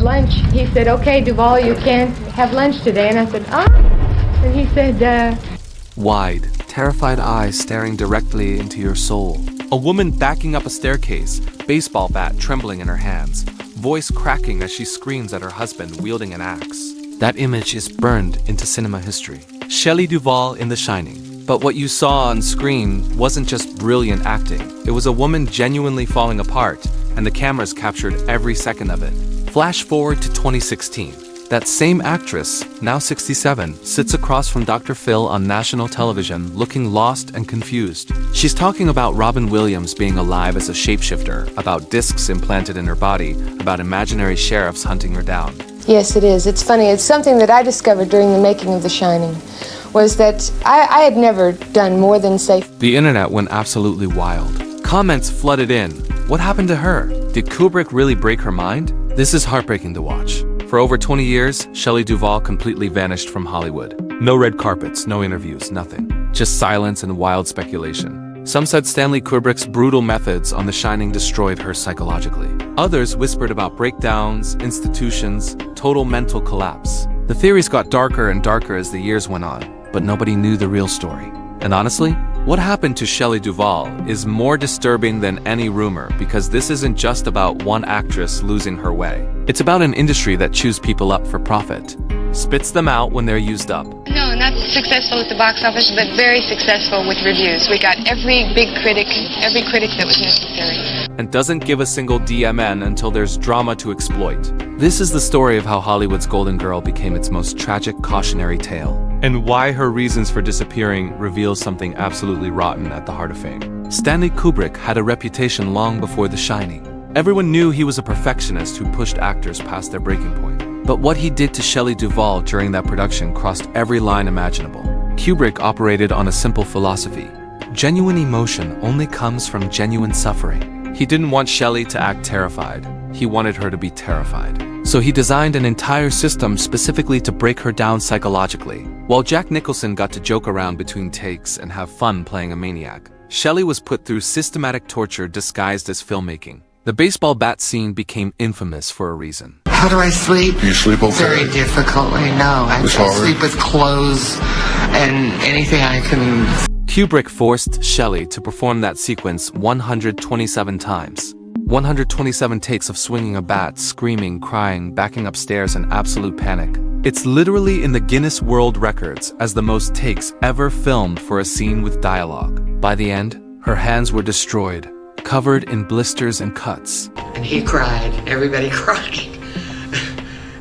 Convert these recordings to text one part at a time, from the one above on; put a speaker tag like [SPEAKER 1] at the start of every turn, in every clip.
[SPEAKER 1] lunch. He said, "Okay, Duvall, you can't have lunch today." And I said, "Ah." And he said,
[SPEAKER 2] Wide, terrified eyes staring directly into your soul. A woman backing up a staircase, baseball bat trembling in her hands, voice cracking as she screams at her husband wielding an axe. That image is burned into cinema history. Shelley Duvall in The Shining. But what you saw on screen wasn't just brilliant acting. It was a woman genuinely falling apart, and the cameras captured every second of it. Flash forward to 2016. That same actress, now 67, sits across from Dr. Phil on national television, looking lost and confused. She's talking about Robin Williams being alive as a shapeshifter, about discs implanted in her body, about imaginary sheriffs hunting her down.
[SPEAKER 1] yes, it is. It's funny. It's something that I discovered during the making of The Shining, was that I had never done more than say...
[SPEAKER 2] The internet went absolutely wild. Comments flooded in. What happened to her? Did Kubrick really break her mind? This is heartbreaking to watch. For over 20 years, Shelley Duvall completely vanished from Hollywood. No red carpets, no interviews, nothing. Just silence and wild speculation. Some said Stanley Kubrick's brutal methods on The Shining destroyed her psychologically. Others whispered about breakdowns, institutions, total mental collapse. The theories got darker and darker as the years went on, but nobody knew the real story. And honestly, what happened to Shelley Duvall is more disturbing than any rumor, because this isn't just about one actress losing her way. It's about an industry that chews people up for profit, spits them out when they're used up.
[SPEAKER 3] No, not successful at the box office, but very successful with reviews. We got every critic that was necessary.
[SPEAKER 2] And doesn't give a single DMN until there's drama to exploit. This is the story of how Hollywood's Golden Girl became its most tragic cautionary tale, and why her reasons for disappearing reveal something absolutely rotten at the heart of fame. Stanley Kubrick had a reputation long before The Shining. Everyone knew he was a perfectionist who pushed actors past their breaking point. But what he did to Shelley Duvall during that production crossed every line imaginable. Kubrick operated on a simple philosophy. Genuine emotion only comes from genuine suffering. He didn't want Shelley to act terrified. He wanted her to be terrified. So he designed an entire system specifically to break her down psychologically. While Jack Nicholson got to joke around between takes and have fun playing a maniac, Shelley was put through systematic torture disguised as filmmaking. The baseball bat scene became infamous for a reason.
[SPEAKER 4] How do I sleep?
[SPEAKER 5] You sleep okay?
[SPEAKER 4] Very difficultly, no. I sleep with clothes and anything I can...
[SPEAKER 2] Kubrick forced Shelley to perform that sequence 127 times. 127 takes of swinging a bat, screaming, crying, backing upstairs in absolute panic. It's literally in the Guinness World Records as the most takes ever filmed for a scene with dialogue. By the end, her hands were destroyed, covered in blisters and cuts.
[SPEAKER 4] And he cried. Everybody cried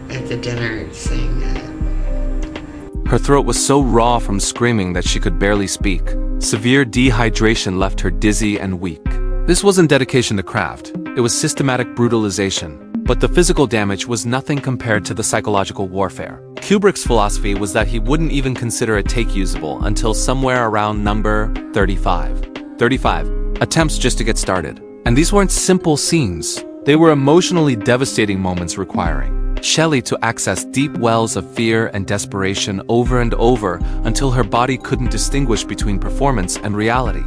[SPEAKER 4] at the dinner saying that.
[SPEAKER 2] Her throat was so raw from screaming that she could barely speak. Severe dehydration left her dizzy and weak. This wasn't dedication to craft. It was systematic brutalization. But the physical damage was nothing compared to the psychological warfare. Kubrick's philosophy was that he wouldn't even consider a take usable until somewhere around number 35. 35 attempts just to get started. And these weren't simple scenes. They were emotionally devastating moments requiring Shelley to access deep wells of fear and desperation over and over until her body couldn't distinguish between performance and reality.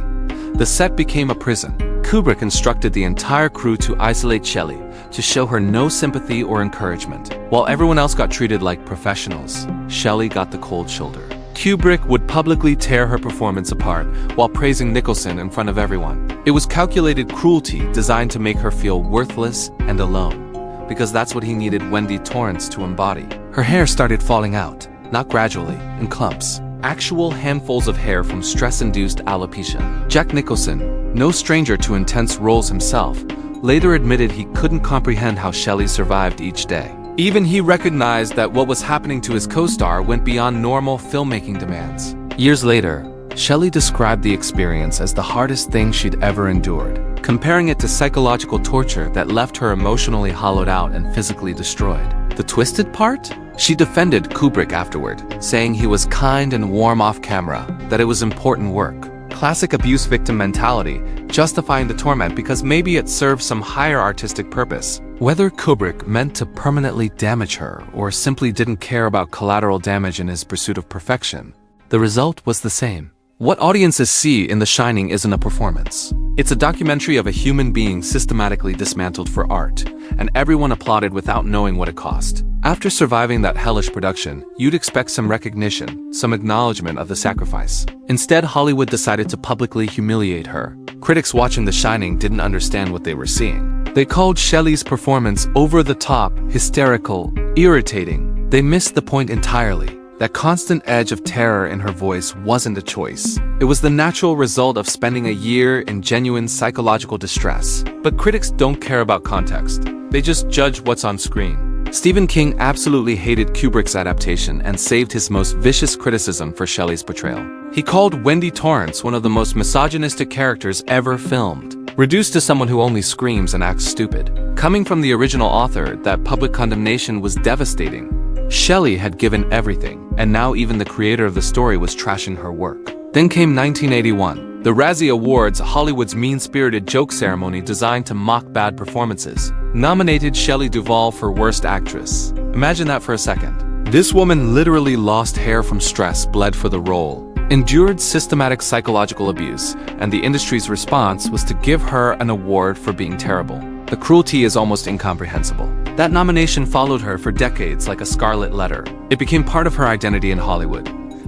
[SPEAKER 2] The set became a prison. Kubrick instructed the entire crew to isolate Shelley, to show her no sympathy or encouragement. While everyone else got treated like professionals, Shelley got the cold shoulder. Kubrick would publicly tear her performance apart while praising Nicholson in front of everyone. It was calculated cruelty designed to make her feel worthless and alone, because that's what he needed Wendy Torrance to embody. Her hair started falling out, not gradually, in clumps. Actual handfuls of hair from stress-induced alopecia. Jack Nicholson, no stranger to intense roles himself, later admitted he couldn't comprehend how Shelley survived each day. Even he recognized that what was happening to his co-star went beyond normal filmmaking demands. Years later, Shelley described the experience as the hardest thing she'd ever endured, comparing it to psychological torture that left her emotionally hollowed out and physically destroyed. The twisted part? She defended Kubrick afterward, saying he was kind and warm off camera, that it was important work. Classic abuse victim mentality, justifying the torment because maybe it served some higher artistic purpose. Whether Kubrick meant to permanently damage her or simply didn't care about collateral damage in his pursuit of perfection, the result was the same. What audiences see in The Shining isn't a performance. It's a documentary of a human being systematically dismantled for art, and everyone applauded without knowing what it cost. After surviving that hellish production, you'd expect some recognition, some acknowledgement of the sacrifice. Instead, Hollywood decided to publicly humiliate her. Critics watching The Shining didn't understand what they were seeing. They called Shelley's performance over-the-top, hysterical, irritating. They missed the point entirely. That constant edge of terror in her voice wasn't a choice. It was the natural result of spending a year in genuine psychological distress. But critics don't care about context. They just judge what's on screen. Stephen King absolutely hated Kubrick's adaptation and saved his most vicious criticism for Shelley's portrayal. He called Wendy Torrance one of the most misogynistic characters ever filmed, reduced to someone who only screams and acts stupid. Coming from the original author, that public condemnation was devastating. Shelley had given everything, and now even the creator of the story was trashing her work. Then came 1981, the Razzie Awards, Hollywood's mean-spirited joke ceremony designed to mock bad performances, nominated Shelley Duvall for Worst Actress. Imagine that for a second. This woman literally lost hair from stress, bled for the role, endured systematic psychological abuse, and the industry's response was to give her an award for being terrible. The cruelty is almost incomprehensible. That nomination followed her for decades like a scarlet letter. It became part of her identity in Hollywood.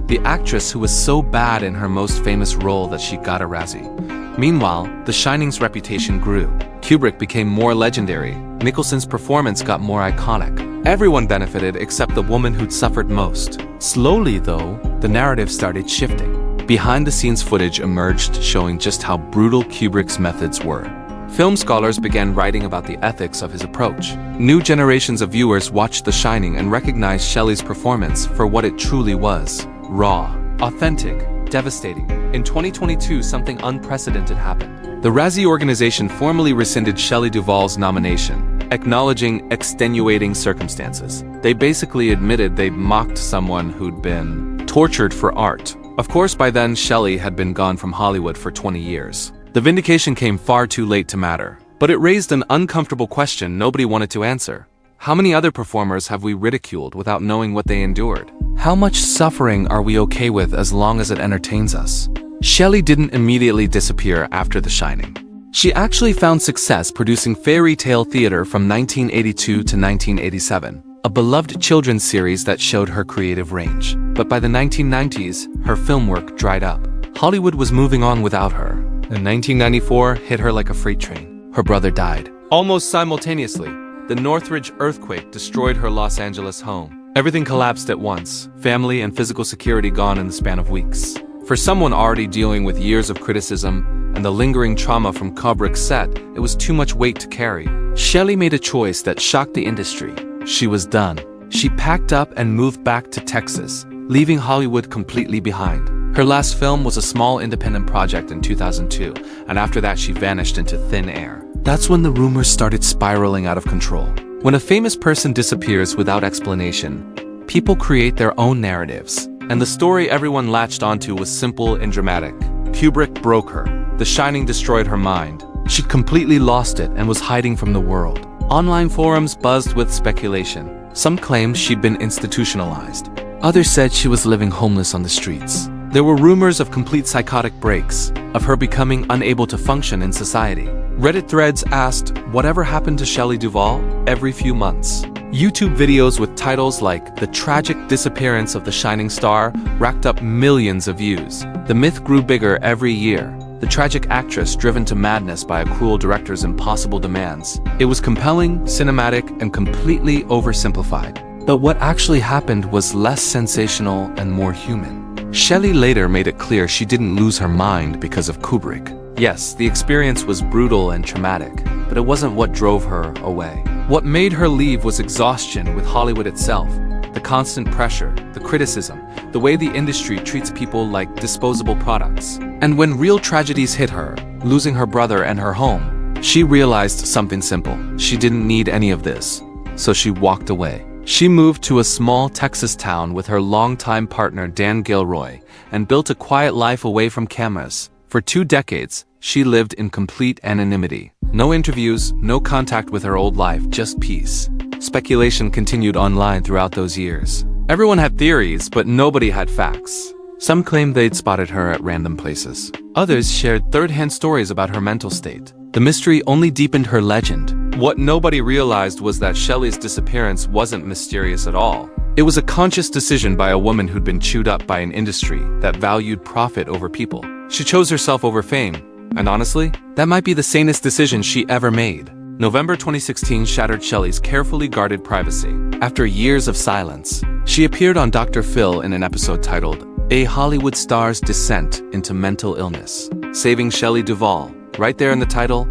[SPEAKER 2] The actress who was so bad in her most famous role that she got a Razzie. Meanwhile, The Shining's reputation grew. Kubrick became more legendary. Nicholson's performance got more iconic. Everyone benefited except the woman who'd suffered most. Slowly, though, the narrative started shifting. Behind-the-scenes footage emerged showing just how brutal Kubrick's methods were. Film scholars began writing about the ethics of his approach. New generations of viewers watched The Shining and recognized Shelley's performance for what it truly was: raw, authentic, devastating. In 2022, something unprecedented happened. The Razzie organization formally rescinded Shelley Duvall's nomination, acknowledging extenuating circumstances. They basically admitted they'd mocked someone who'd been tortured for art. Of course, by then, Shelley had been gone from Hollywood for 20 years. The vindication came far too late to matter, but it raised an uncomfortable question nobody wanted to answer. How many other performers have we ridiculed without knowing what they endured? How much suffering are we okay with as long as it entertains us? Shelley didn't immediately disappear after The Shining. She actually found success producing fairy tale theater from 1982 to 1987, a beloved children's series that showed her creative range. But by the 1990s, her film work dried up. Hollywood was moving on without her. And 1994 hit her like a freight train. Her brother died. Almost simultaneously, the Northridge earthquake destroyed her Los Angeles home. Everything collapsed at once, family and physical security gone in the span of weeks. For someone already dealing with years of criticism and the lingering trauma from Kubrick's set, it was too much weight to carry. Shelley made a choice that shocked the industry. She was done. She packed up and moved back to Texas, leaving Hollywood completely behind. Her last film was a small independent project in 2002, and after that she vanished into thin air. That's when the rumors started spiraling out of control. When a famous person disappears without explanation, people create their own narratives, and the story everyone latched onto was simple and dramatic. Kubrick broke her. The Shining destroyed her mind. She'd completely lost it and was hiding from the world. Online forums buzzed with speculation. Some claimed she'd been institutionalized. Others said she was living homeless on the streets. There were rumors of complete psychotic breaks, of her becoming unable to function in society. Reddit threads asked, "Whatever happened to Shelley Duvall?" every few months. YouTube videos with titles like "The Tragic Disappearance of the Shining Star" racked up millions of views. The myth grew bigger every year. The tragic actress driven to madness by a cruel director's impossible demands. It was compelling, cinematic, and completely oversimplified. But what actually happened was less sensational and more human. Shelley later made it clear she didn't lose her mind because of Kubrick. Yes, the experience was brutal and traumatic, but it wasn't what drove her away. What made her leave was exhaustion with Hollywood itself. The constant pressure, the criticism, the way the industry treats people like disposable products. And when real tragedies hit her, losing her brother and her home, she realized something simple. She didn't need any of this, so she walked away. She moved to a small Texas town with her longtime partner Dan Gilroy and built a quiet life away from cameras. For 2 decades, she lived in complete anonymity. No interviews, no contact with her old life, just peace. Speculation continued online throughout those years. Everyone had theories, but nobody had facts. Some claimed they'd spotted her at random places. Others shared third-hand stories about her mental state. The mystery only deepened her legend. What nobody realized was that Shelley's disappearance wasn't mysterious at all. It was a conscious decision by a woman who'd been chewed up by an industry that valued profit over people. She chose herself over fame, and honestly, that might be the sanest decision she ever made. November 2016 shattered Shelley's carefully guarded privacy. After years of silence, she appeared on Dr. Phil in an episode titled, A Hollywood Star's Descent into Mental Illness, saving Shelley Duvall. Right there in the title,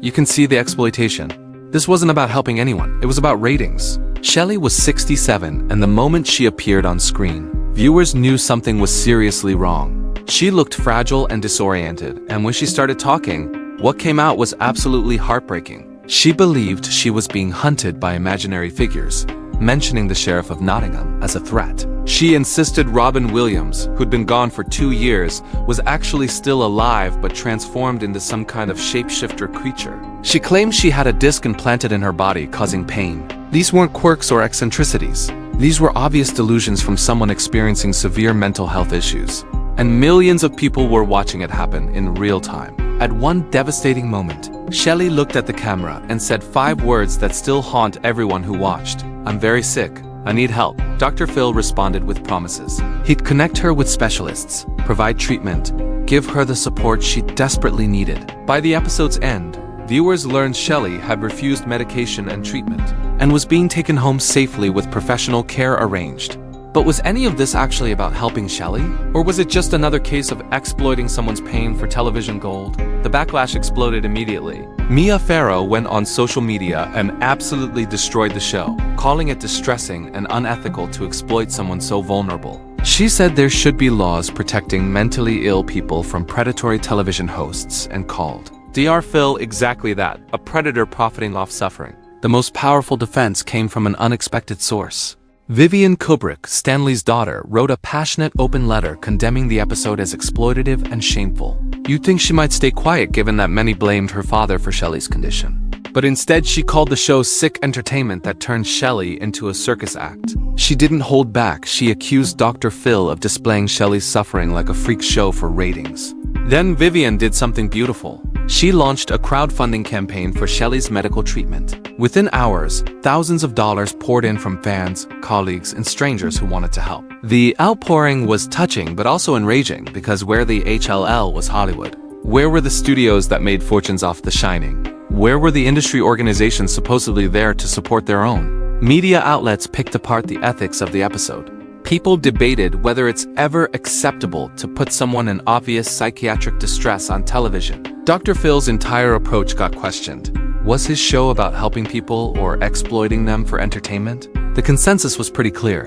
[SPEAKER 2] you can see the exploitation. This wasn't about helping anyone, it was about ratings. Shelley was 67, and the moment she appeared on screen, viewers knew something was seriously wrong. She looked fragile and disoriented, and when she started talking, what came out was absolutely heartbreaking. She believed she was being hunted by imaginary figures, mentioning the Sheriff of Nottingham as a threat. She insisted Robin Williams, who'd been gone for 2 years, was actually still alive but transformed into some kind of shapeshifter creature. She claimed she had a disc implanted in her body causing pain. These weren't quirks or eccentricities. These were obvious delusions from someone experiencing severe mental health issues. And millions of people were watching it happen in real time. At one devastating moment, Shelley looked at the camera and said 5 words that still haunt everyone who watched. I'm very sick. I need help. Dr. Phil responded with promises. He'd connect her with specialists, provide treatment, give her the support she desperately needed. By the episode's end, viewers learned Shelley had refused medication and treatment and was being taken home safely with professional care arranged. But was any of this actually about helping Shelley? Or was it just another case of exploiting someone's pain for television gold? The backlash exploded immediately. Mia Farrow went on social media and absolutely destroyed the show, calling it distressing and unethical to exploit someone so vulnerable. She said there should be laws protecting mentally ill people from predatory television hosts and called Dr. Phil exactly that, a predator profiting off suffering. The most powerful defense came from an unexpected source. Vivian Kubrick, Stanley's daughter, wrote a passionate open letter condemning the episode as exploitative and shameful. You'd think she might stay quiet given that many blamed her father for Shelley's condition. But instead she called the show sick entertainment that turned Shelley into a circus act. She didn't hold back. She accused Dr. Phil of displaying Shelley's suffering like a freak show for ratings. Then Vivian did something beautiful. She launched a crowdfunding campaign for Shelley's medical treatment. Within hours, thousands of dollars poured in from fans, colleagues, and strangers who wanted to help. The outpouring was touching but also enraging because where the HLL was Hollywood? Where were the studios that made fortunes off The Shining? Where were the industry organizations supposedly there to support their own? Media outlets picked apart the ethics of the episode. People debated whether it's ever acceptable to put someone in obvious psychiatric distress on television. Dr. Phil's entire approach got questioned. Was his show about helping people or exploiting them for entertainment? The consensus was pretty clear.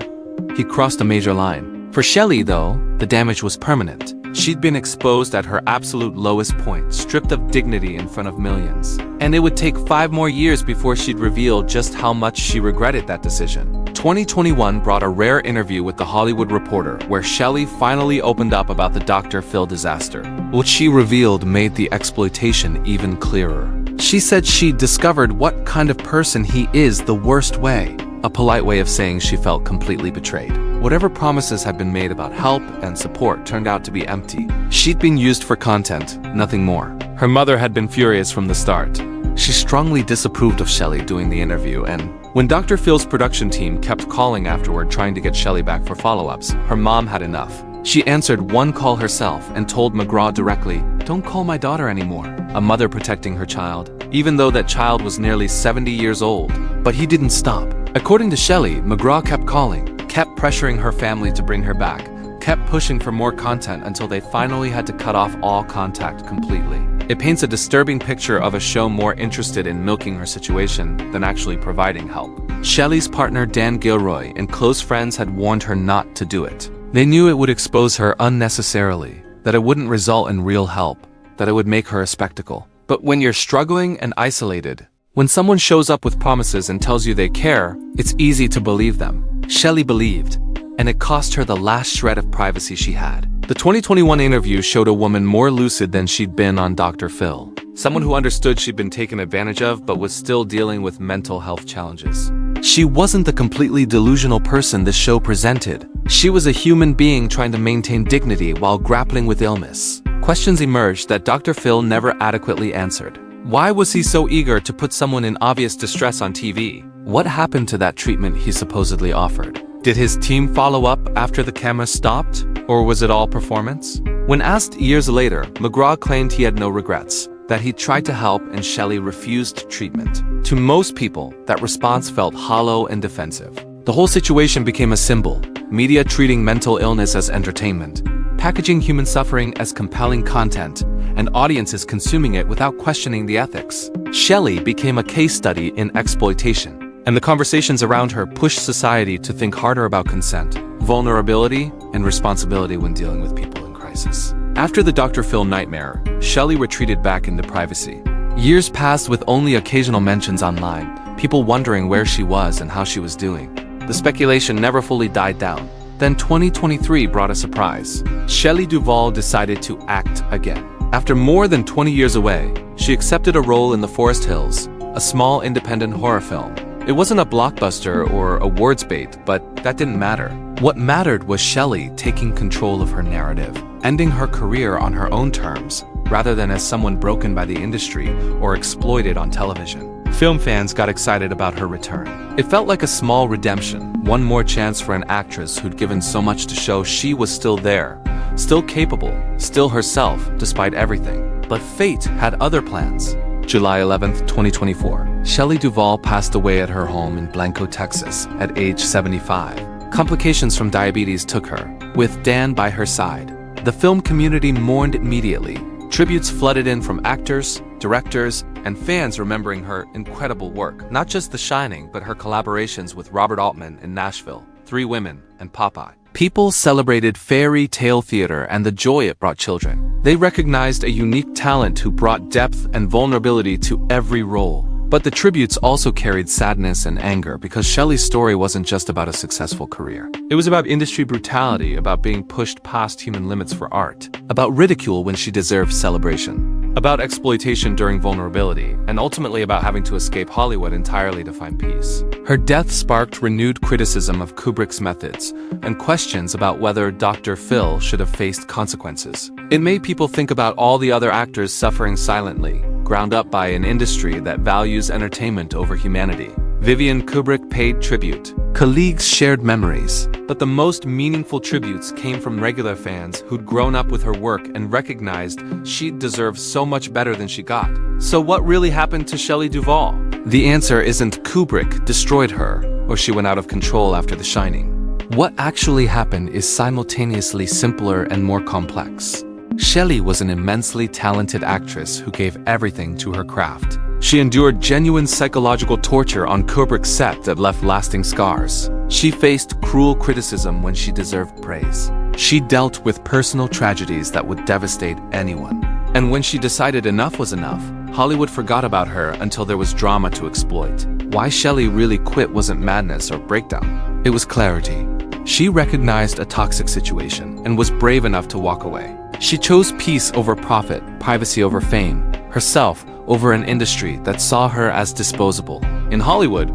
[SPEAKER 2] He crossed a major line. For Shelley, though, the damage was permanent. She'd been exposed at her absolute lowest point, stripped of dignity in front of millions. And it would take 5 more years before she'd reveal just how much she regretted that decision. 2021 brought a rare interview with The Hollywood Reporter, where Shelley finally opened up about the Dr. Phil disaster. What she revealed made the exploitation even clearer. She said she discovered what kind of person he is the worst way. A polite way of saying she felt completely betrayed. Whatever promises had been made about help and support turned out to be empty. She'd been used for content, nothing more. Her mother had been furious from the start. She strongly disapproved of Shelley doing the interview, and when Dr. Phil's production team kept calling afterward trying to get Shelley back for follow-ups, her mom had enough. She answered one call herself and told McGraw directly, "Don't call my daughter anymore." A mother protecting her child, even though that child was nearly 70 years old. But he didn't stop. According to Shelley, McGraw kept calling, kept pressuring her family to bring her back, kept pushing for more content until they finally had to cut off all contact completely. It paints a disturbing picture of a show more interested in milking her situation than actually providing help. Shelley's partner Dan Gilroy and close friends had warned her not to do it. They knew it would expose her unnecessarily, that it wouldn't result in real help, that it would make her a spectacle. But when you're struggling and isolated, when someone shows up with promises and tells you they care, it's easy to believe them. Shelley believed, and it cost her the last shred of privacy she had. The 2021 interview showed a woman more lucid than she'd been on Dr. Phil. Someone who understood she'd been taken advantage of but was still dealing with mental health challenges. She wasn't the completely delusional person the show presented. She was a human being trying to maintain dignity while grappling with illness. Questions emerged that Dr. Phil never adequately answered. Why was he so eager to put someone in obvious distress on TV? What happened to that treatment he supposedly offered? Did his team follow up after the camera stopped? Or was it all performance? When asked years later, McGraw claimed he had no regrets, that he tried to help and Shelley refused treatment. To most people, that response felt hollow and defensive. The whole situation became a symbol, media treating mental illness as entertainment, packaging human suffering as compelling content, and audiences consuming it without questioning the ethics. Shelley became a case study in exploitation, and the conversations around her pushed society to think harder about consent, vulnerability, and responsibility when dealing with people in crisis. After the Dr. Phil nightmare, Shelley retreated back into privacy. Years passed with only occasional mentions online, people wondering where she was and how she was doing. The speculation never fully died down. Then 2023 brought a surprise. Shelley Duvall decided to act again. After more than 20 years away, she accepted a role in The Forest Hills, a small independent horror film. It wasn't a blockbuster or awards bait, but that didn't matter. What mattered was Shelley taking control of her narrative, ending her career on her own terms, rather than as someone broken by the industry or exploited on television. Film fans got excited about her return. It felt like a small redemption, one more chance for an actress who'd given so much to show she was still there, still capable, still herself, despite everything. But fate had other plans. July 11th, 2024, Shelley Duvall passed away at her home in Blanco, Texas, at age 75. Complications from diabetes took her, with Dan by her side. The film community mourned immediately. Tributes flooded in from actors, directors, and fans remembering her incredible work. Not just The Shining, but her collaborations with Robert Altman in Nashville, Three Women, and Popeye. People celebrated fairy tale theater and the joy it brought children. They recognized a unique talent who brought depth and vulnerability to every role. But the tributes also carried sadness and anger because Shelley's story wasn't just about a successful career. It was about industry brutality, about being pushed past human limits for art, about ridicule when she deserved celebration, about exploitation during vulnerability, and ultimately about having to escape Hollywood entirely to find peace. Her death sparked renewed criticism of Kubrick's methods and questions about whether Dr. Phil should have faced consequences. It made people think about all the other actors suffering silently, ground up by an industry that values entertainment over humanity. Vivian Kubrick paid tribute. Colleagues shared memories. But the most meaningful tributes came from regular fans who'd grown up with her work and recognized she deserved so much better than she got. So what really happened to Shelley Duvall? The answer isn't Kubrick destroyed her, or she went out of control after The Shining. What actually happened is simultaneously simpler and more complex. Shelley was an immensely talented actress who gave everything to her craft. She endured genuine psychological torture on Kubrick's set that left lasting scars. She faced cruel criticism when she deserved praise. She dealt with personal tragedies that would devastate anyone. And when she decided enough was enough, Hollywood forgot about her until there was drama to exploit. Why Shelley really quit wasn't madness or breakdown. It was clarity. She recognized a toxic situation and was brave enough to walk away. She chose peace over profit, privacy over fame, herself over an industry that saw her as disposable. In Hollywood,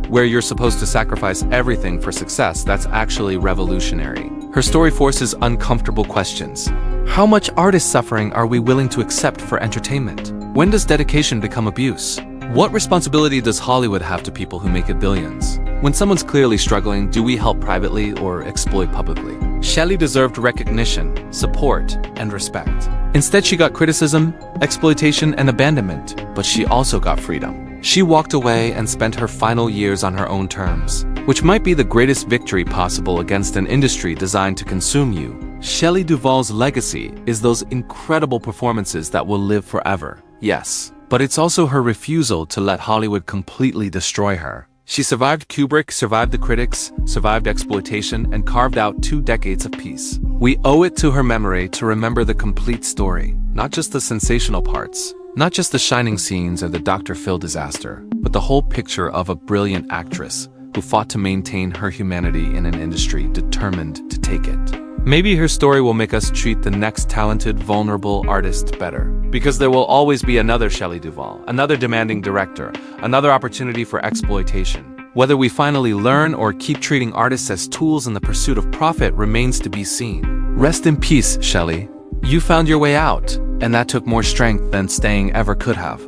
[SPEAKER 2] where you're supposed to sacrifice everything for success, that's actually revolutionary. Her story forces uncomfortable questions. How much artist suffering are we willing to accept for entertainment? When does dedication become abuse? What responsibility does Hollywood have to people who make it billions? When someone's clearly struggling, do we help privately or exploit publicly? Shelley deserved recognition, support, and respect. Instead, she got criticism, exploitation, and abandonment, but she also got freedom. She walked away and spent her final years on her own terms, which might be the greatest victory possible against an industry designed to consume you. Shelley Duvall's legacy is those incredible performances that will live forever. Yes, but it's also her refusal to let Hollywood completely destroy her. She survived Kubrick, survived the critics, survived exploitation, and carved out 2 decades of peace. We owe it to her memory to remember the complete story, not just the sensational parts, not just the shining scenes or the Dr. Phil disaster, but the whole picture of a brilliant actress who fought to maintain her humanity in an industry determined to take it. Maybe her story will make us treat the next talented, vulnerable artist better. Because there will always be another Shelley Duvall, another demanding director, another opportunity for exploitation. Whether we finally learn or keep treating artists as tools in the pursuit of profit remains to be seen. Rest in peace, Shelley. You found your way out, and that took more strength than staying ever could have.